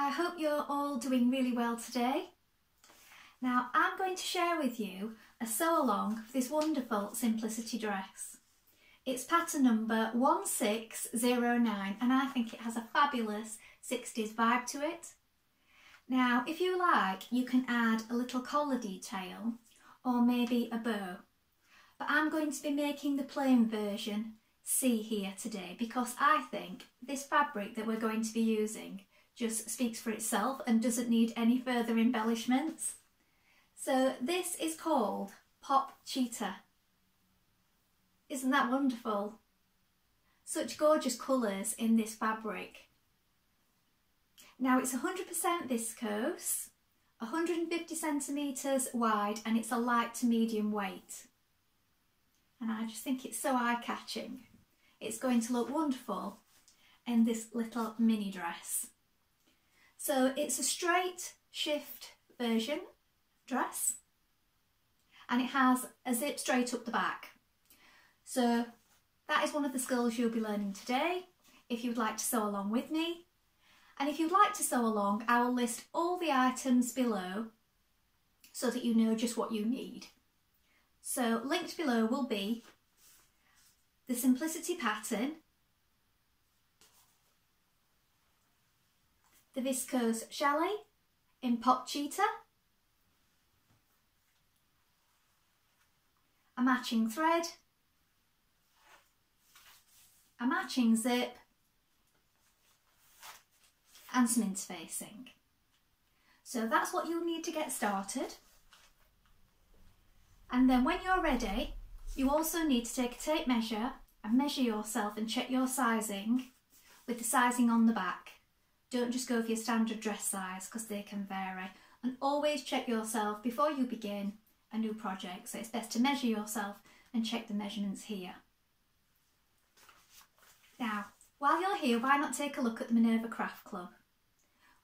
I hope you're all doing really well today. Now I'm going to share with you a sew along for this wonderful simplicity dress. It's pattern number 1609 and I think it has a fabulous 60s vibe to it. Now if you like you can add a little collar detail or maybe a bow, but I'm going to be making the plain version C here today because I think this fabric that we're going to be using just speaks for itself and doesn't need any further embellishments. So this is called Pop Cheetah. Isn't that wonderful? Such gorgeous colours in this fabric. Now it's 100% viscose, 150 centimetres wide, and it's a light to medium weight. And I just think it's so eye-catching. It's going to look wonderful in this little mini dress. So it's a straight shift version dress and it has a zip straight up the back. So that is one of the skills you'll be learning today if you'd like to sew along with me. And if you'd like to sew along, I will list all the items below so that you know just what you need. So linked below will be the simplicity pattern, the Viscose Challis in Pop Cheetah, a matching thread, a matching zip and some interfacing. So that's what you'll need to get started. And then when you're ready, you also need to take a tape measure and measure yourself and check your sizing with the sizing on the back. Don't just go for your standard dress size because they can vary. And always check yourself before you begin a new project. So it's best to measure yourself and check the measurements here. Now, while you're here, why not take a look at the Minerva Craft Club?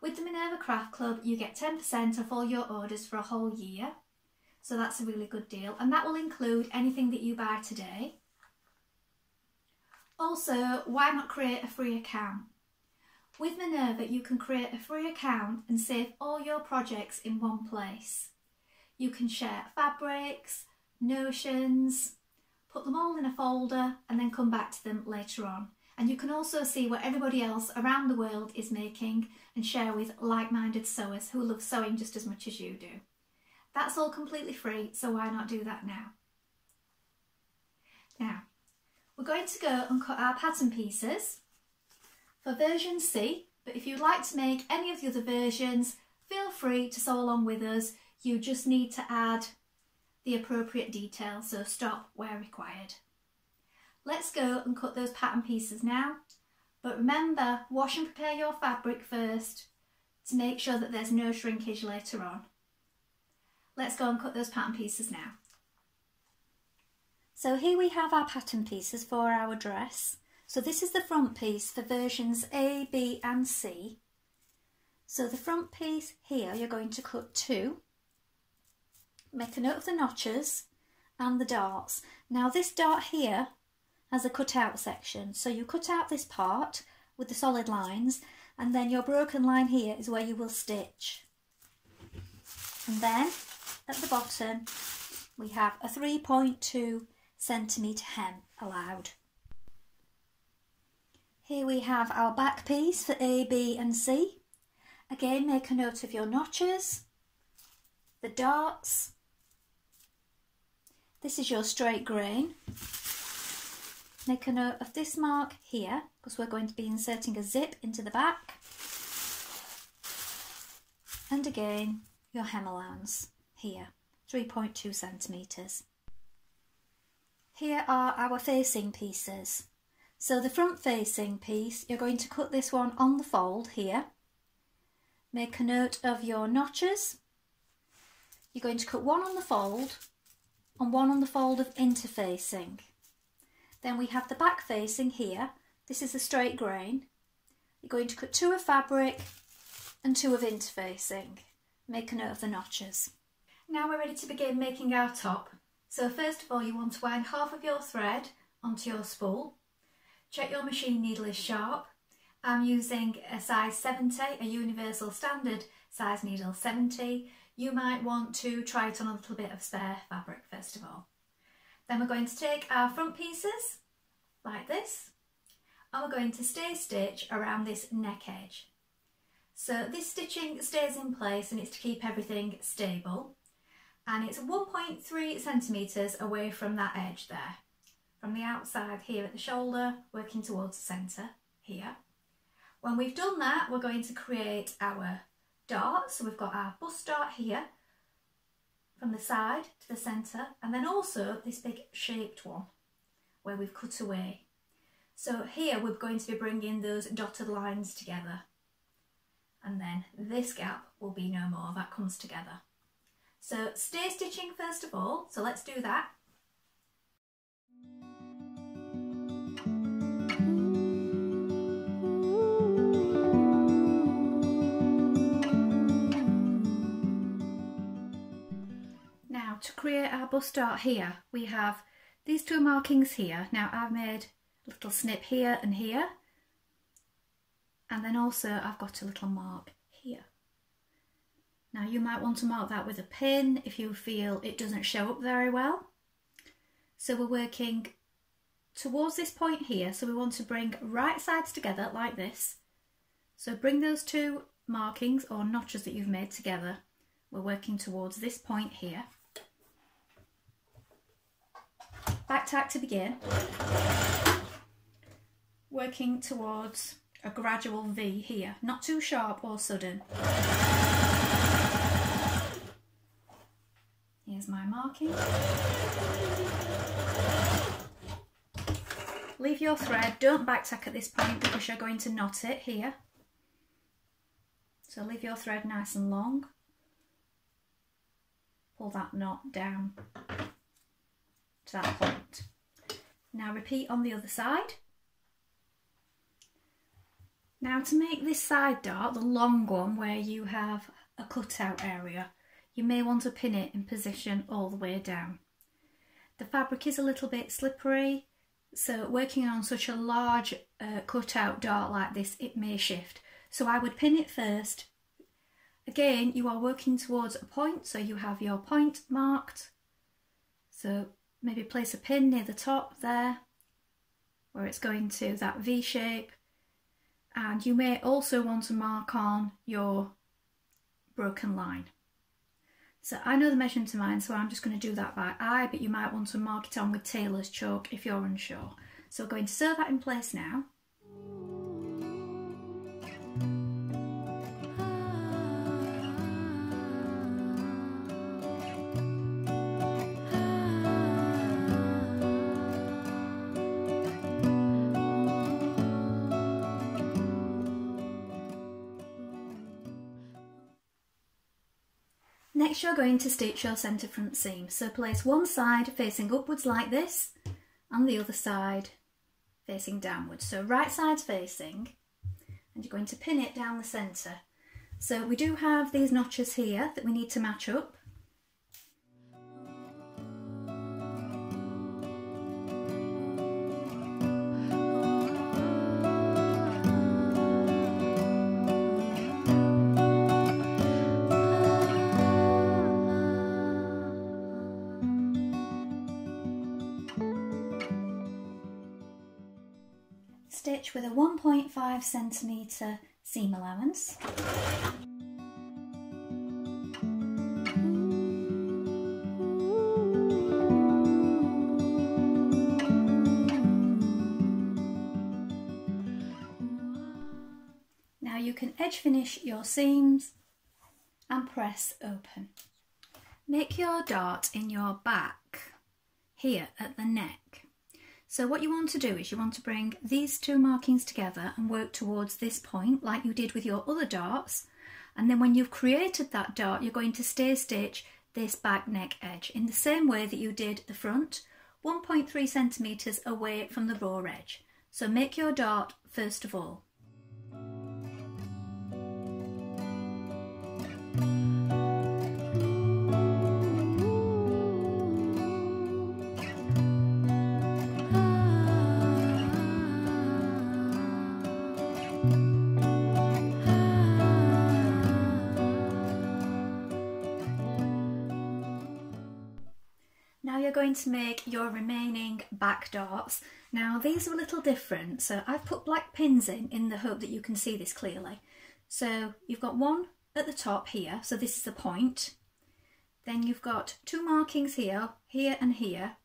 With the Minerva Craft Club, you get 10% off all your orders for a whole year. So that's a really good deal. And that will include anything that you buy today. Also, why not create a free account? With Minerva, you can create a free account and save all your projects in one place. You can share fabrics, notions, put them all in a folder and then come back to them later on. And you can also see what everybody else around the world is making and share with like-minded sewers who love sewing just as much as you do. That's all completely free, so why not do that now? Now, we're going to go and cut our pattern pieces for version C, but if you'd like to make any of the other versions, feel free to sew along with us. You just need to add the appropriate detail, so stop where required. Let's go and cut those pattern pieces now, but remember, wash and prepare your fabric first to make sure that there's no shrinkage later on. Let's go and cut those pattern pieces now. So here we have our pattern pieces for our dress. So this is the front piece for versions A, B and C. So the front piece here you're going to cut 2. Make a note of the notches and the darts. Now this dart here has a cut out section. So you cut out this part with the solid lines and then your broken line here is where you will stitch. And then at the bottom we have a 3.2 centimetre hem allowed. Here we have our back piece for A, B and C. Again, make a note of your notches, the darts. This is your straight grain. Make a note of this mark here because we're going to be inserting a zip into the back. And again, your hem allowance here, 3.2 centimetres. Here are our facing pieces. So the front facing piece, you're going to cut this one on the fold here. Make a note of your notches. You're going to cut one on the fold and one on the fold of interfacing. Then we have the back facing here. This is a straight grain. You're going to cut 2 of fabric and 2 of interfacing. Make a note of the notches. Now we're ready to begin making our top. So first of all you want to wind half of your thread onto your spool. Check your machine needle is sharp I'm using a size 70, a universal standard size needle 70. You might want to try it on a little bit of spare fabric first of all. Then we're going to take our front pieces like this, and we're going to stay stitch around this neck edge. So this stitching stays in place and it's to keep everything stable, and it's 1.3 centimetres away from that edge there. From the outside here at the shoulder, working towards the centre here. When we've done that, we're going to create our dart. So we've got our bust dart here from the side to the centre, and then also this big shaped one where we've cut away. So here we're going to be bringing those dotted lines together, and then this gap will be no more, that comes together. So stay stitching first of all, so let's do that. Now to create our bust dart here, we have these two markings here. Now I've made a little snip here and here, and then also I've got a little mark here. Now you might want to mark that with a pin if you feel it doesn't show up very well. So we're working towards this point here, so we want to bring right sides together like this. So bring those two markings or notches that you've made together. We're working towards this point here. Back tack to begin. Working towards a gradual V here, not too sharp or sudden. Here's my marking. Leave your thread, don't back tack at this point because you're going to knot it here. So leave your thread nice and long. Pull that knot down to that point. Now repeat on the other side. Now to make this side dart, the long one where you have a cutout area, you may want to pin it in position all the way down. The fabric is a little bit slippery, so working on such a large cutout dart like this, it may shift. So I would pin it first. Again, you are working towards a point, so you have your point marked. So maybe place a pin near the top there, where it's going to that V shape. And you may also want to mark on your broken line. So I know the measurement of mine, so I'm just going to do that by eye, but you might want to mark it on with tailor's chalk if you're unsure. So we're going to sew that in place now. Next you're going to stitch your centre front seam, so place one side facing upwards like this and the other side facing downwards. So right side's facing, and you're going to pin it down the centre. So we do have these notches here that we need to match up. Stitch with a 1.5 centimetre seam allowance. Now you can edge finish your seams and press open. Make your dart in your back here at the neck. So what you want to do is you want to bring these two markings together and work towards this point like you did with your other darts, and then when you've created that dart you're going to stay stitch this back neck edge in the same way that you did the front, 1.3 centimetres away from the raw edge. So make your dart first of all. going to make your remaining back darts. Now these are a little different, so I've put black pins in the hope that you can see this clearly. So you've got one at the top here, so this is the point. Then you've got two markings here, here and here,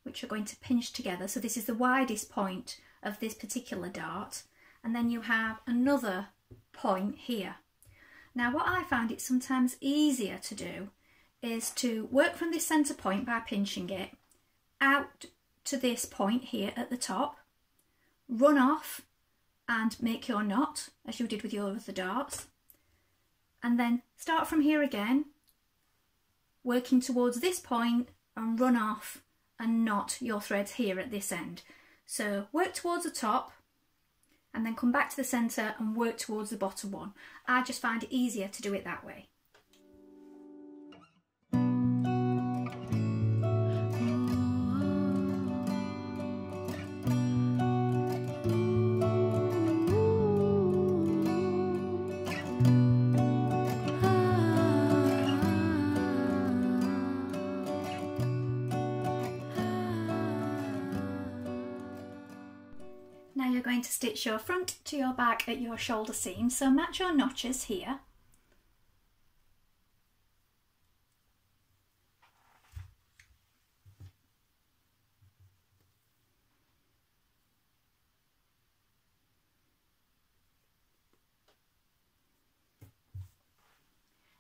which are going to pinch together. So this is the widest point of this particular dart. And then you have another point here. Now what I find it sometimes easier to do is to work from this centre point by pinching it out to this point here at the top, run off and make your knot as you did with your other darts, and then start from here again, working towards this point and run off and knot your threads here at this end. So work towards the top and then come back to the centre and work towards the bottom one. I just find it easier to do it that way. Now you're going to stitch your front to your back at your shoulder seam, so match your notches here.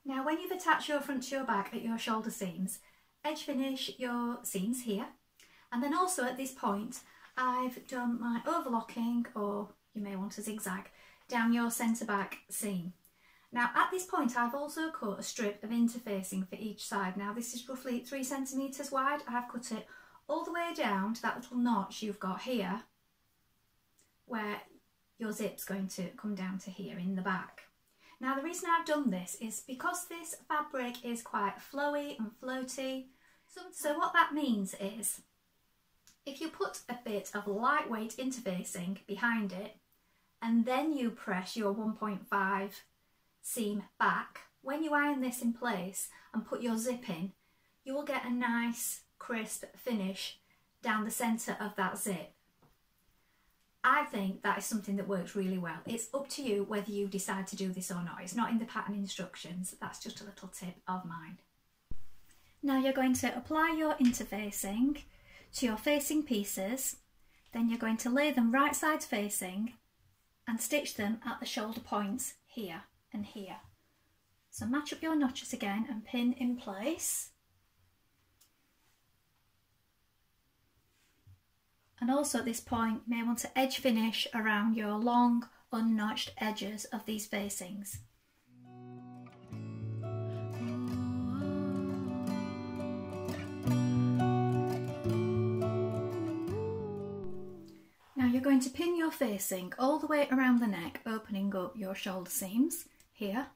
Now when you've attached your front to your back at your shoulder seams, edge finish your seams here, and then also at this point I've done my overlocking, or you may want a zigzag, down your centre back seam. Now at this point I've also cut a strip of interfacing for each side. Now this is roughly 3 centimetres wide. I've cut it all the way down to that little notch you've got here, where your zip's going to come down to here in the back. Now the reason I've done this is because this fabric is quite flowy and floaty. So what that means is, if you put a bit of lightweight interfacing behind it and then you press your 1.5 seam back, when you iron this in place and put your zip in, you will get a nice crisp finish down the centre of that zip. I think that is something that works really well. It's up to you whether you decide to do this or not. It's not in the pattern instructions, that's just a little tip of mine. Now you're going to apply your interfacing to your facing pieces, then you're going to lay them right sides facing and stitch them at the shoulder points here and here. So match up your notches again and pin in place. And also at this point you may want to edge finish around your long unnotched edges of these facings. Now you're going to pin your facing all the way around the neck, opening up your shoulder seams here,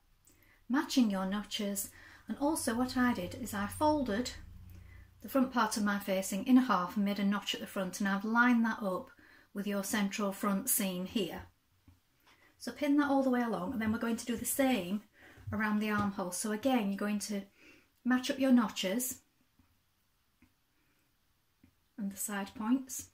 matching your notches. And also what I did is I folded the front part of my facing in half and made a notch at the front, and I've lined that up with your central front seam here. So pin that all the way along, and then we're going to do the same around the armhole. So again, you're going to match up your notches and the side points.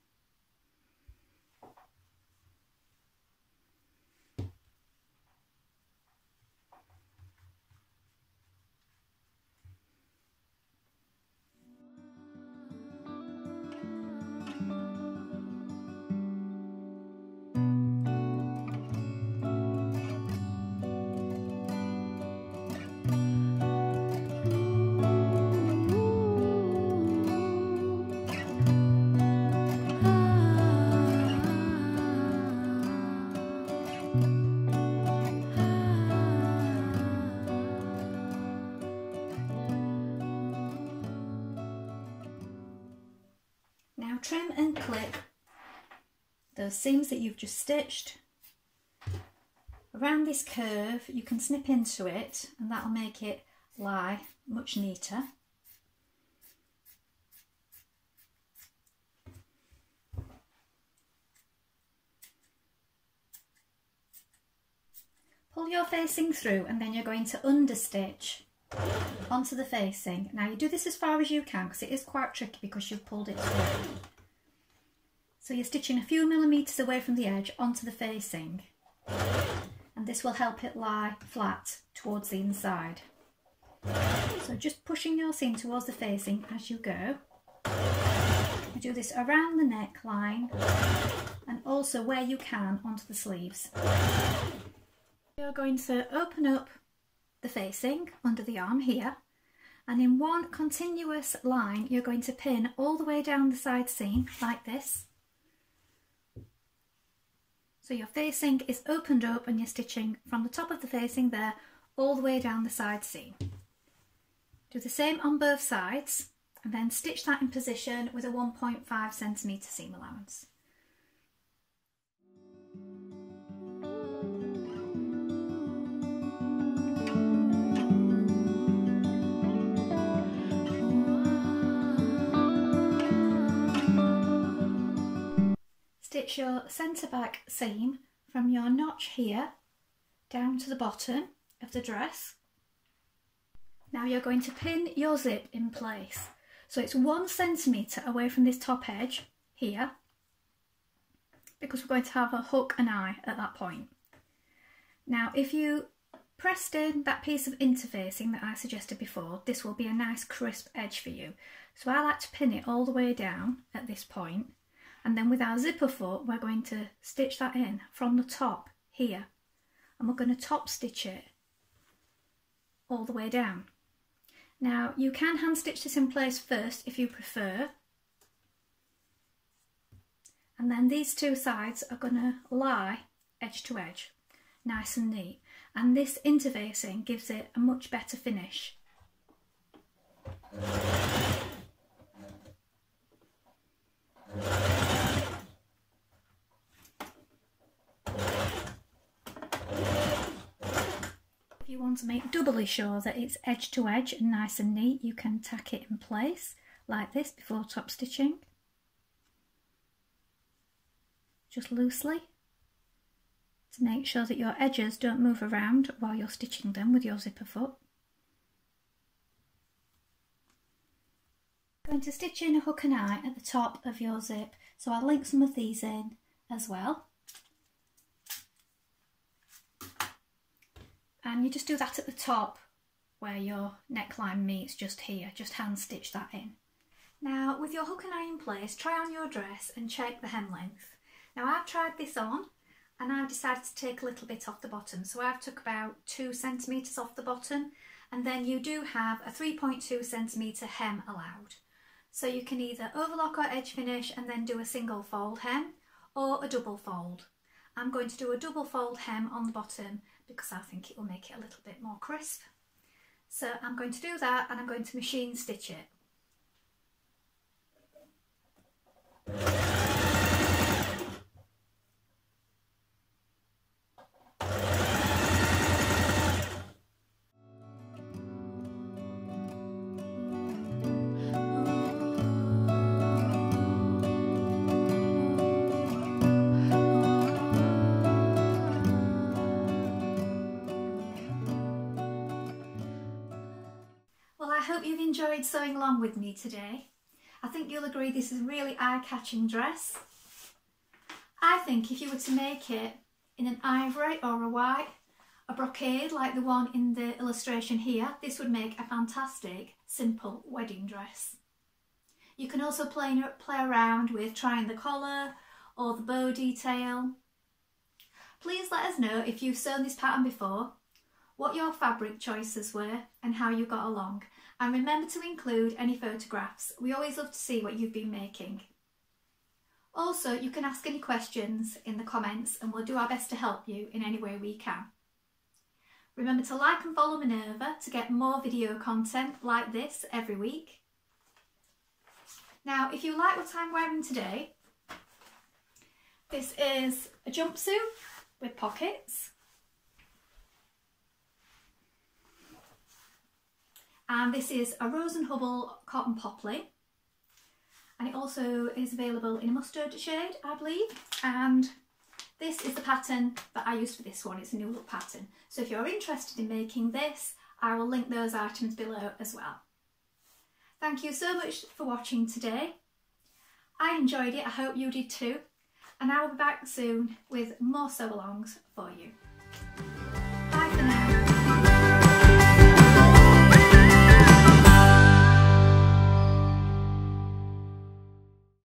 Now trim and clip those seams that you've just stitched around this curve. You can snip into it and that'll make it lie much neater. Pull your facing through and then you're going to understitch onto the facing. Now you do this as far as you can because it is quite tricky because you've pulled it through. So you're stitching a few millimetres away from the edge onto the facing, and this will help it lie flat towards the inside. So just pushing your seam towards the facing as you go. You do this around the neckline and also where you can onto the sleeves. You're going to open up the facing under the arm here, and in one continuous line you're going to pin all the way down the side seam like this. So your facing is opened up and you're stitching from the top of the facing there all the way down the side seam. Do the same on both sides and then stitch that in position with a 1.5 centimetre seam allowance. Stitch your centre back seam from your notch here down to the bottom of the dress. Now you're going to pin your zip in place. So it's 1 centimetre away from this top edge here, because we're going to have a hook and eye at that point. Now if you pressed in that piece of interfacing that I suggested before, this will be a nice crisp edge for you. So I like to pin it all the way down at this point. And then with our zipper foot, we're going to stitch that in from the top here. And we're going to top stitch it all the way down. Now you can hand stitch this in place first if you prefer. And then these two sides are going to lie edge to edge, nice and neat. And this interfacing gives it a much better finish. If you want to make doubly sure that it's edge to edge and nice and neat, you can tack it in place like this before top stitching. Just loosely, to make sure that your edges don't move around while you're stitching them with your zipper foot. I'm going to stitch in a hook and eye at the top of your zip, so I'll link some of these in as well. And you just do that at the top where your neckline meets, just here, just hand stitch that in. Now with your hook and eye in place, try on your dress and check the hem length. Now I've tried this on and I've decided to take a little bit off the bottom, so I've took about 2 centimetres off the bottom, and then you do have a 3.2 centimetre hem allowed. So you can either overlock or edge finish and then do a single fold hem or a double fold. I'm going to do a double fold hem on the bottom because I think it will make it a little bit more crisp. So I'm going to do that and I'm going to machine stitch it. I hope you've enjoyed sewing along with me today. I think you'll agree this is a really eye-catching dress. I think if you were to make it in an ivory or a white, a brocade like the one in the illustration here, this would make a fantastic, simple wedding dress. You can also play around with trying the collar or the bow detail. Please let us know if you've sewn this pattern before, what your fabric choices were and how you got along. And remember to include any photographs. We always love to see what you've been making. Also, you can ask any questions in the comments and we'll do our best to help you in any way we can. Remember to like and follow Minerva to get more video content like this every week. Now, if you like what I'm wearing today, this is a jumpsuit with pockets. And this is a Rose and Hubble cotton poplin, and it also is available in a mustard shade, I believe. And this is the pattern that I used for this one. It's a new look pattern. So if you're interested in making this, I will link those items below as well. Thank you so much for watching today. I enjoyed it, I hope you did too, and I will be back soon with more sew-alongs for you.